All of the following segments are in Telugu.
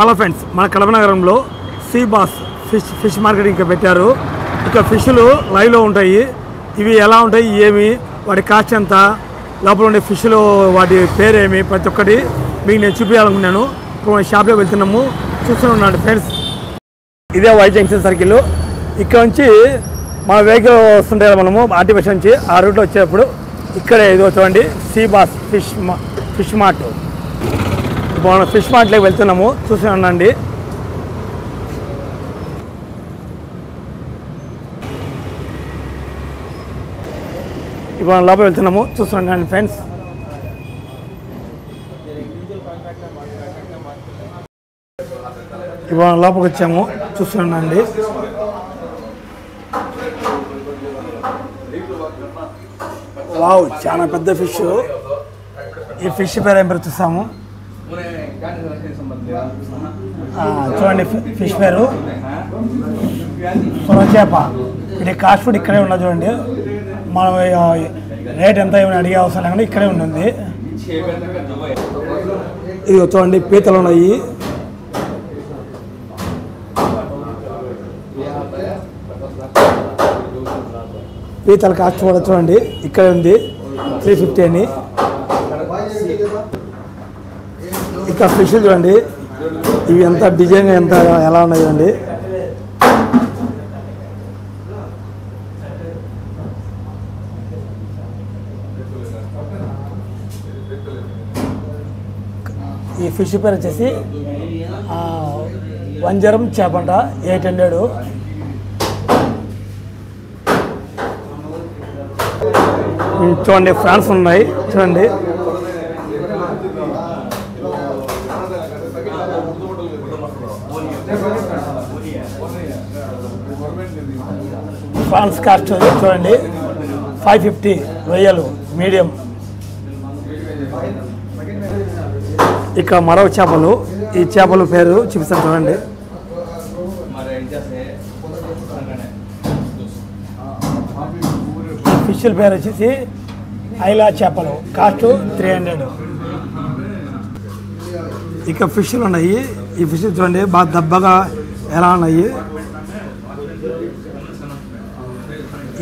హలో ఫ్రెండ్స్, మన కడప నగరంలో సీ బాస్ ఫిష్ మార్కెట్ ఇంకా పెట్టారు. ఇక ఫిష్లు లైవ్లో ఉంటాయి. ఇవి ఎలా ఉంటాయి, ఏమి, వాటి కాస్ట్ ఎంత, లోపల ఉండే ఫిష్లు వాటి పేరేమి, ప్రతి ఒక్కటి మీకు నేను చూపించాలనుకున్నాను. ఇప్పుడు షాప్లో వెళ్తున్నాము, చూస్తూనే ఉన్నాను ఫ్రెండ్స్. ఇదే వైట్ జంక్షన్ సర్కిల్. ఇక్కడ నుంచి మన వెహికల్ వస్తుంటాయి కదా, మనము ఆర్టీబస్ నుంచి ఆ రూట్లో వచ్చేటప్పుడు ఇక్కడే ఇది చూడండి, సీ బాస్ ఫిష్ మార్ట్. ఇప్పుడు మనం ఫిష్ మార్ట్లోకి వెళ్తున్నాము, చూసి ఉండండి. ఇప్పుడు మనం లోపల వెళ్తున్నాము, చూస్తుండండి ఫ్రెండ్స్. ఇప్పుడు మనం లోపలికి వచ్చాము, చూస్తుండండి. వావ్, చాలా పెద్ద ఫిష్. ఈ ఫిష్ పేరు ఏం పేరు చూస్తాము, చూడండి. ఫిష్ పేరు సొరచేప. ఇది కాస్ట్ ఫుడ్ ఇక్కడే ఉన్నది చూడండి. మనం రేట్ ఎంత ఏమైనా అడిగే అవసరం లేకుండా ఇక్కడే ఉంటుంది. ఇది చూడండి, పీతలు ఉన్నాయి. పీతల కాస్ట్ కూడా చూడండి, ఇక్కడే ఉంది, 350 అని. ఇక్కడ ఫిష్ చూడండి, ఇవి ఎంత డిజైన్ ఎంత ఎలా ఉన్నాయి చూడండి. ఈ ఫిష్ పేరు వచ్చేసి వంజరం చేపంట, 800. చూడండి, ఫ్రాన్స్ ఉన్నాయి చూడండి. ఫ్రాన్స్ కాస్ట్ చూడండి, 550 రొయ్యలు మీడియం. ఇక మరో చేపలు, ఈ చేపల పేరు చూపిస్తాను చూడండి. ఫిష్ల పేరు వచ్చేసి ఐలా చేపలు, కాస్ట్ 300. ఇక ఫిష్లు ఉన్నాయి. ఈ ఫిష్ చూడండి, బాగా దబ్బగా ఎలా ఉన్నాయి.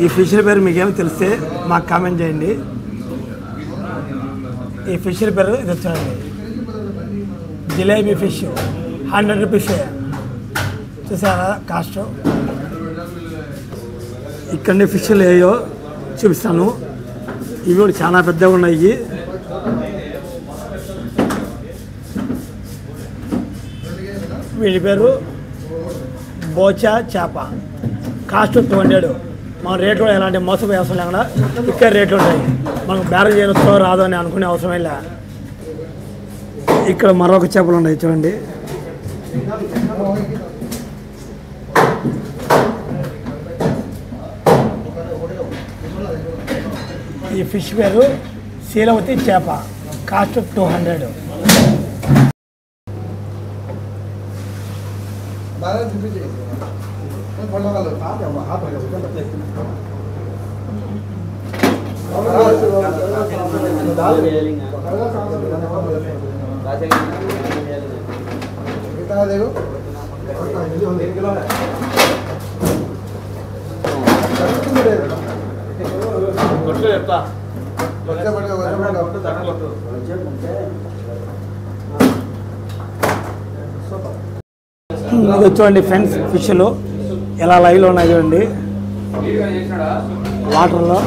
ఈ ఫిష్ల పేరు మీకేమో తెలిస్తే మాకు కామెంట్ చేయండి. ఈ ఫిష్ల పేరు ఇది చూడండి, జిలేబీ ఫిష్, 100 రూపీస్. చూసారా కాస్ట్. ఇక్కడ ఫిష్లు ఏయో చూపిస్తాను. ఇవి కూడా చాలా పెద్దగా ఉన్నాయి. వీటి పేరు బోచా చేప, కాస్ట్ 200. మన రేట్లు కూడా ఎలాంటి మోసపోయే అవసరం లేకుండా ఇక్కడ రేట్లు ఉంటాయి. మనకు బేరం చేయొచ్చో రాదో అని అనుకునే అవసరం లే. ఇక్కడ మరొక చేపలు ఉన్నాయి చూడండి. ఈ ఫిష్ పేరు శీలవతి చేప, కాస్ట్ 200. చూడండి ఫ్రెండ్స్, ఫిష్లు ఎలా లైవ్లో ఉన్నాయి చూడండి, వాటర్లో.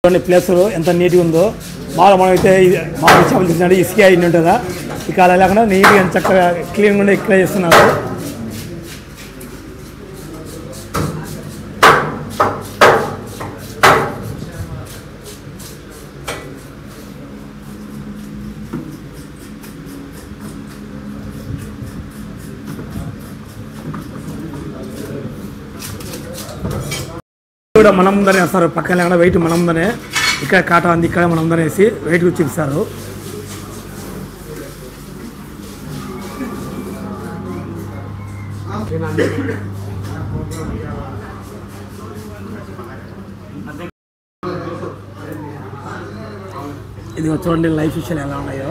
చూడండి ప్లేస్ ఎంత నీట్గా ఉందో. మనం అయితే మామూలు చేపలు తీసినట్టు ఇసుక అయింది ఉంటుందా, ఇక అలా లేకుండా నీట్గా చక్కగా క్లీన్గా ఉండే ఇక్కడ చేస్తున్నారు. కూడా మన ముందరే వేస్తారు, పక్కన లేకుండా వెయిట్ మన ముందనే. ఇక్కడ కాటా అంది, ఇక్కడ మన ముందరే వేసి వెయిట్ చూపిస్తారు. ఇది చూడండి లైఫ్ ఫిష్లు ఎలా ఉన్నాయో.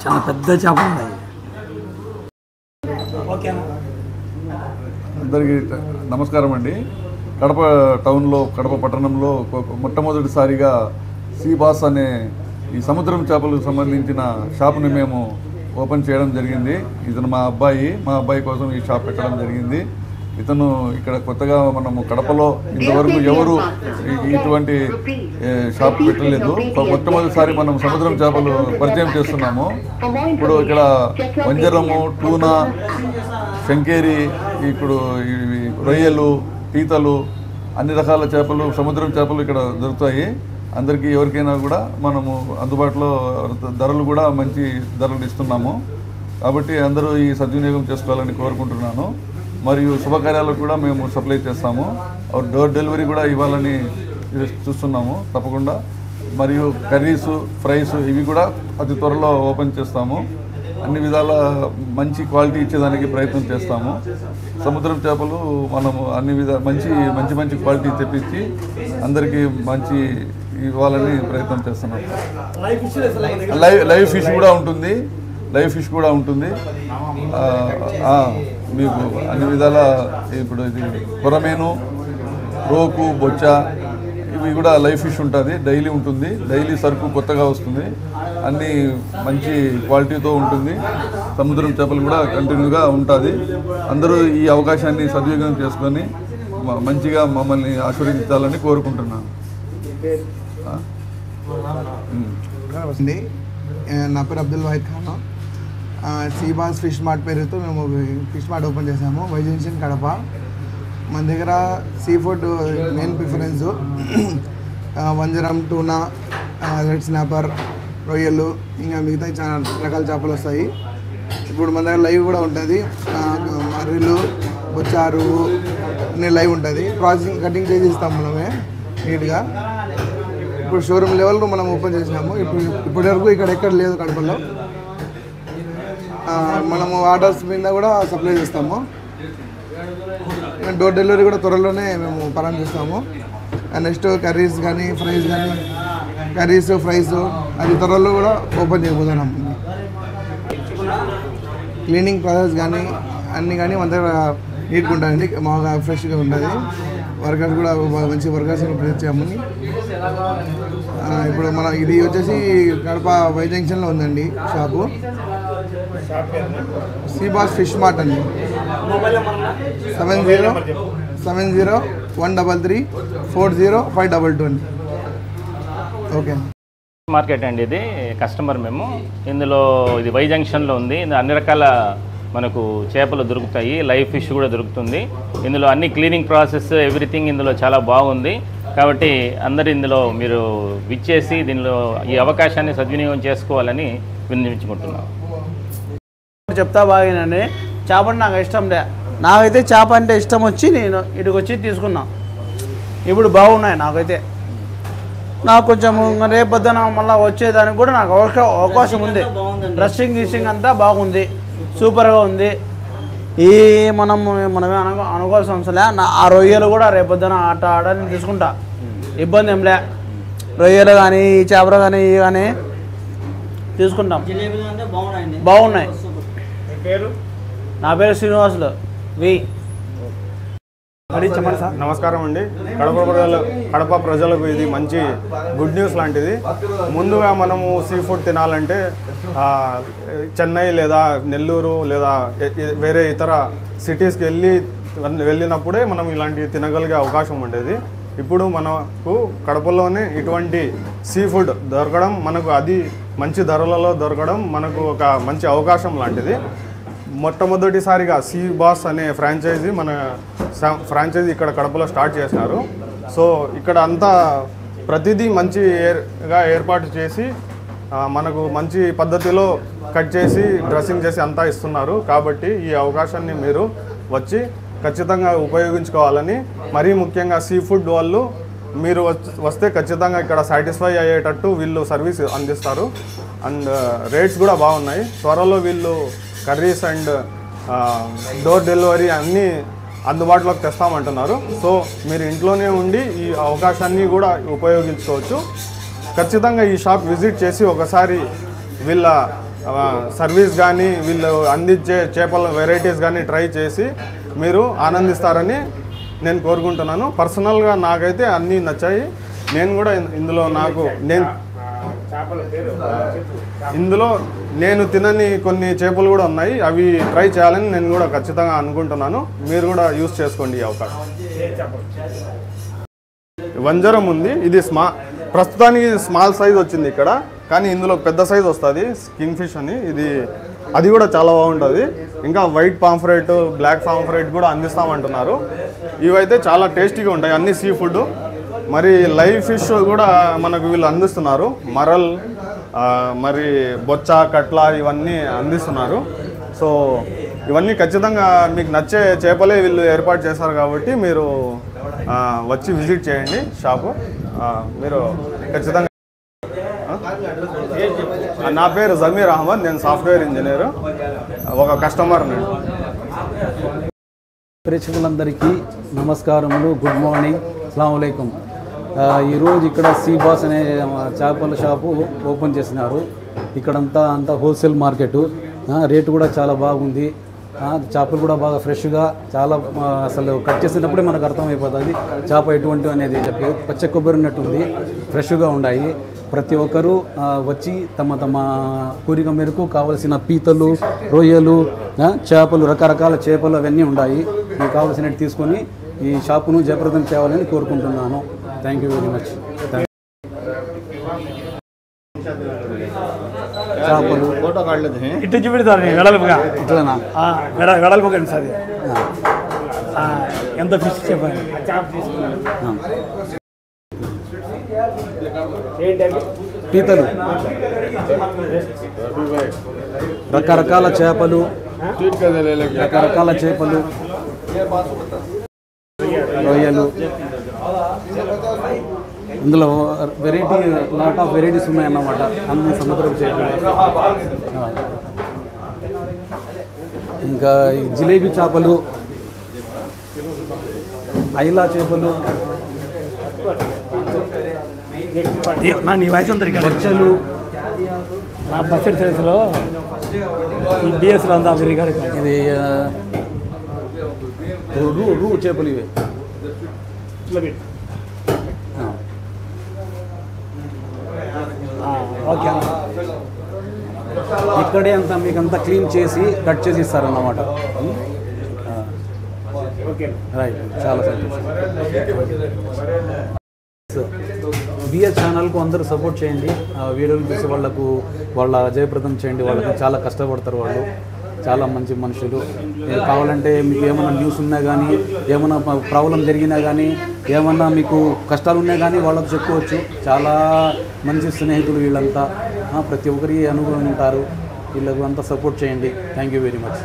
చాలా పెద్ద చేపలు ఉన్నాయి. అందరికీ నమస్కారం అండి. కడప టౌన్లో, కడప పట్టణంలో మొట్టమొదటిసారిగా సీ బాస్ అనే ఈ సముద్రం చేపలకు సంబంధించిన షాప్ని మేము ఓపెన్ చేయడం జరిగింది. ఇతను మా అబ్బాయి కోసం ఈ షాప్ పెట్టడం జరిగింది. ఇతను ఇక్కడ కొత్తగా మనము కడపలో ఇంతవరకు ఎవరు ఇటువంటి షాప్ పెట్టలేదు. మొట్టమొదటిసారి మనం సముద్రం చేపలు పరిచయం చేస్తున్నాము. ఇప్పుడు ఇక్కడ వంజరము, టూనా, శంకేరి, ఇప్పుడు రొయ్యలు, పీతలు, అన్ని రకాల చేపలు, సముద్రం చేపలు ఇక్కడ దొరుకుతాయి. అందరికీ ఎవరికైనా కూడా మనము అందుబాటులో ధరలు కూడా మంచి ధరలు ఇస్తున్నాము. కాబట్టి అందరూ ఈ సద్వినియోగం చేసుకోవాలని కోరుకుంటున్నాను. మరియు శుభకార్యాలకు కూడా మేము సప్లై చేస్తాము. డోర్ డెలివరీ కూడా ఇవ్వాలని చూస్తున్నాము తప్పకుండా. మరియు కర్రీసు, ఫ్రైస్ ఇవి కూడా అతి త్వరలో ఓపెన్ చేస్తాము. అన్ని విధాల మంచి క్వాలిటీ ఇచ్చేదానికి ప్రయత్నం చేస్తాము. సముద్రం చేపలు మనము అన్ని మంచి మంచి క్వాలిటీ తెప్పించి అందరికీ మంచి ఇవ్వాలని ప్రయత్నం చేస్తున్నాం. లైవ్ ఫిష్ కూడా ఉంటుంది. మీకు అన్ని విధాల ఇప్పుడు ఇది కొరమేను, రోకు, బొచ్చ ఇవి కూడా లైవ్ ఫిష్ ఉంటుంది. డైలీ ఉంటుంది. డైలీ సరుకు కొత్తగా వస్తుంది. అన్నీ మంచి క్వాలిటీతో ఉంటుంది. సముద్రం చేపలు కూడా కంటిన్యూగా ఉంటుంది. అందరూ ఈ అవకాశాన్ని సద్వినియోగం చేసుకొని మంచిగా మమ్మల్ని ఆశీర్వదించాలని కోరుకుంటున్నాను. నా పేరు Abdul Wahid Khan. Sea bass fish mart పేరుతో మేము ఫిష్ మార్ట్ ఓపెన్ చేసాము వై జంక్షన్ కడప. మన దగ్గర సీ ఫుడ్ మెయిన్ ప్రిఫరెన్స్ వంజరం, టూనా, రెడ్ స్నాపర్, రొయ్యలు, ఇంకా మిగతా చాలా రకాల చేపలు వస్తాయి. ఇప్పుడు మన దగ్గర లైవ్ కూడా ఉంటుంది. మర్రీలు, బొచ్చారు అన్నీ లైవ్ ఉంటుంది. ప్రాసెసింగ్ కటింగ్ చేసి ఇస్తాం మనమే నీట్గా. ఇప్పుడు షోరూమ్ లెవెల్లో మనం ఓపెన్ చేసినాము. ఇప్పటి వరకు ఇక్కడ ఎక్కడ లేదు కడపలో. మనము ఆర్డర్స్ మీద కూడా సప్లై చేస్తాము. డోర్ డెలివరీ కూడా త్వరలోనే మేము ప్రారంభిస్తాము. నెక్స్ట్ కర్రీస్ కానీ ఫ్రైస్ అది త్వరలో కూడా ఓపెన్ చేయబోతున్నాము. క్లీనింగ్ ప్రాసెస్ కానీ అన్నీ కానీ మన దగ్గర నీట్గా ఉంటాయండి. బాగా ఫ్రెష్గా ఉంటుంది. వర్కర్స్ కూడా మంచి వర్కర్స్ చేసాము. ఇప్పుడు మన ఇది వచ్చేసి కడప వై జంక్షన్లో ఉందండి shop. Sea bass fish mart అండి. 7001334052 అండి. ఓకే. మార్కెట్ అండి ఇది. కస్టమర్ మేము ఇందులో ఇది వై జంక్షన్లో ఉంది. అన్ని రకాల మనకు చేపలు దొరుకుతాయి. లైవ్ ఫిష్ కూడా దొరుకుతుంది. ఇందులో అన్ని క్లీనింగ్ ప్రాసెస్ ఎవ్రీథింగ్ ఇందులో చాలా బాగుంది. కాబట్టి అందరు ఇందులో మీరు విచ్చేసి దీనిలో ఈ అవకాశాన్ని సద్వినియోగం చేసుకోవాలని విన్నవించుకుంటున్నాను. చెప్తా బాగానండి. చేప నాకు ఇష్టం లే. నాకైతే చేప అంటే ఇష్టం వచ్చి నేను ఇటుకు వచ్చి తీసుకున్నా. ఇప్పుడు బాగున్నాయి. నాకైతే నాకు కొంచెం రేపొద్దున మళ్ళీ వచ్చేదానికి కూడా నాకు అవకాశం ఉంది. డ్రెస్సింగ్ అంతా బాగుంది. సూపర్గా ఉంది. మనమే అనుకోవాల్సిన అవసరం లే. ఆ రొయ్యలు కూడా రేపొద్దున ఆడని తీసుకుంటా. ఇబ్బంది ఏం లే. రొయ్యలు కానీ చేపలు కానీ ఇవి కానీ తీసుకుంటాం. బాగున్నాయి. నా పేరు శ్రీనివాసులు వి. నమస్కారం అండి. కడప ప్రజలకు ఇది మంచి గుడ్ న్యూస్ లాంటిది. ముందుగా మనము సీ ఫుడ్ తినాలంటే చెన్నై లేదా నెల్లూరు లేదా వేరే ఇతర సిటీస్కి వెళ్ళినప్పుడే మనం ఇలాంటివి తినగలిగే అవకాశం ఉండేది. ఇప్పుడు మనకు కడపలోనే ఇటువంటి సీ ఫుడ్ దొరకడం, మనకు అది మంచి ధరలలో దొరకడం మనకు ఒక మంచి అవకాశం లాంటిది. మొట్టమొదటిసారిగా సీ బాస్ అనే ఫ్రాంచైజీ ఇక్కడ కడపలో స్టార్ట్ చేసినారు. సో ఇక్కడ అంతా ప్రతిదీ మంచిగా ఏర్పాటు చేసి మనకు మంచి పద్ధతిలో కట్ చేసి డ్రెస్సింగ్ చేసి అంతా ఇస్తున్నారు. కాబట్టి ఈ అవకాశాన్ని మీరు వచ్చి ఖచ్చితంగా ఉపయోగించుకోవాలని, మరీ ముఖ్యంగా సీ ఫుడ్ వాళ్ళు మీరు వస్తే ఖచ్చితంగా ఇక్కడ సాటిస్ఫై అయ్యేటట్టు వీళ్ళు సర్వీస్ అందిస్తారు. అండ్ రేట్స్ కూడా బాగున్నాయి. త్వరలో వీళ్ళు కర్రీస్ అండ్ డోర్ డెలివరీ అన్నీ అందుబాటులోకి తెస్తామంటున్నారు. సో మీరు ఇంట్లోనే ఉండి ఈ అవకాశాన్ని కూడా ఉపయోగించుకోవచ్చు. ఖచ్చితంగా ఈ షాప్ విజిట్ చేసి ఒకసారి వీళ్ళ సర్వీస్ కానీ వీళ్ళు అందించే చేపల వెరైటీస్ కానీ ట్రై చేసి మీరు ఆనందిస్తారని నేను కోరుకుంటున్నాను. పర్సనల్గా నాకైతే అన్నీ నచ్చాయి. నేను కూడా ఇందులో నేను తినని కొన్ని చేపలు కూడా ఉన్నాయి. అవి ట్రై చేయాలని నేను కూడా ఖచ్చితంగా అనుకుంటున్నాను. మీరు కూడా యూస్ చేసుకోండి ఈ అవకాశం. వంజరం ఉంది. ఇది ప్రస్తుతానికి స్మాల్ సైజ్ వచ్చింది ఇక్కడ, కానీ ఇందులో పెద్ద సైజ్ వస్తుంది కింగ్ ఫిష్ అని. అది కూడా చాలా బాగుంటుంది. ఇంకా వైట్ పాంఫ్రెట్, బ్లాక్ పాంఫ్రెట్ కూడా అందిస్తామంటున్నారు. ఇవైతే చాలా టేస్టీగా ఉంటాయి, అన్ని సీ ఫుడ్. మరి లైవ్ ఫిష్ కూడా మనకు వీళ్ళు అందిస్తున్నారు. మరల్, మరి బొచ్చ, కట్ల ఇవన్నీ అందిస్తున్నారు. సో ఇవన్నీ ఖచ్చితంగా మీకు నచ్చే చేపలే వీళ్ళు ఏర్పాటు చేశారు కాబట్టి మీరు వచ్చి విజిట్ చేయండి షాపు. మీరు ఖచ్చితంగా. నా పేరు జమీర్ అహ్మద్, నేను సాఫ్ట్వేర్ ఇంజనీరు, ఒక కస్టమర్. ప్రేక్షకులందరికీ నమస్కారములు, గుడ్ మార్నింగ్, అస్సలాము అలైకుం. ఈరోజు ఇక్కడ సీ బాస్ అనే చేపల షాపు ఓపెన్ చేసినారు. ఇక్కడంతా హోల్సేల్ మార్కెట్. రేటు కూడా చాలా బాగుంది. చేపలు కూడా బాగా ఫ్రెష్గా, చాలా అసలు కట్ చేసినప్పుడే మనకు అర్థమైపోతుంది చేప ఎటువంటి అనేది చెప్పి. పచ్చ కొబ్బరి ఉన్నట్టుంది, ఫ్రెష్గా ఉన్నాయి. ప్రతి ఒక్కరూ వచ్చి తమ కోరిక మేరకు కావలసిన పీతలు, రొయ్యలు, చేపలు, రకరకాల చేపలు అవన్నీ ఉన్నాయి. మీకు కావాల్సినవి తీసుకొని ఈ షాపును జయప్రదం చేయాలని కోరుకుంటున్నాను. Thank you very much. చేపలు ఇటు చూపెడతారు వెడల్పుగా, ఇట్లనా? వెడల్పుగా సార్. ఎంత ఫిష్ చెప్పండి. పీతలు, రకరకాల చేపలు, రొయ్యలు. ఇందులో లాట్ ఆఫ్ వెరైటీస్ ఉన్నాయన్నమాట. అన్ని సముద్రపు చేపలు. ఇంకా జిలేబీ చేపలు, ఐలా చేపలు, నీ వయసు అంతా బొచ్చలు. నా బడ్జెట్ సైజులో ఈ బిఎస్లో అంతా ఇది రూ చేపలు ఇవి. ఓకే, ఇక్కడే అంతా మీకు అంతా క్లీన్ చేసి కట్ చేసి ఇస్తారన్నమాట. రైట్, చాలా సంతోషం. బిఎస్ ఛానల్కు అందరూ సపోర్ట్ చేయండి. వీడియోలు చూసి వాళ్ళ జయప్రదం చేయండి. వాళ్ళకి చాలా కష్టపడతారు, వాళ్ళు చాలా మంచి మనుషులు. కావాలంటే మీకు ఏమైనా న్యూస్ ఉన్నా కానీ, ఏమైనా ప్రాబ్లం జరిగినా కానీ, ఏమన్నా మీకు కష్టాలు ఉన్నా కానీ వాళ్ళకు చెప్పుకోవచ్చు. చాలా మంచి స్నేహితులు వీళ్ళంతా. ప్రతి ఒక్కరికి అనుభవం ఉంటారు. వీళ్ళకు అంతా సపోర్ట్ చేయండి. Thank you very much.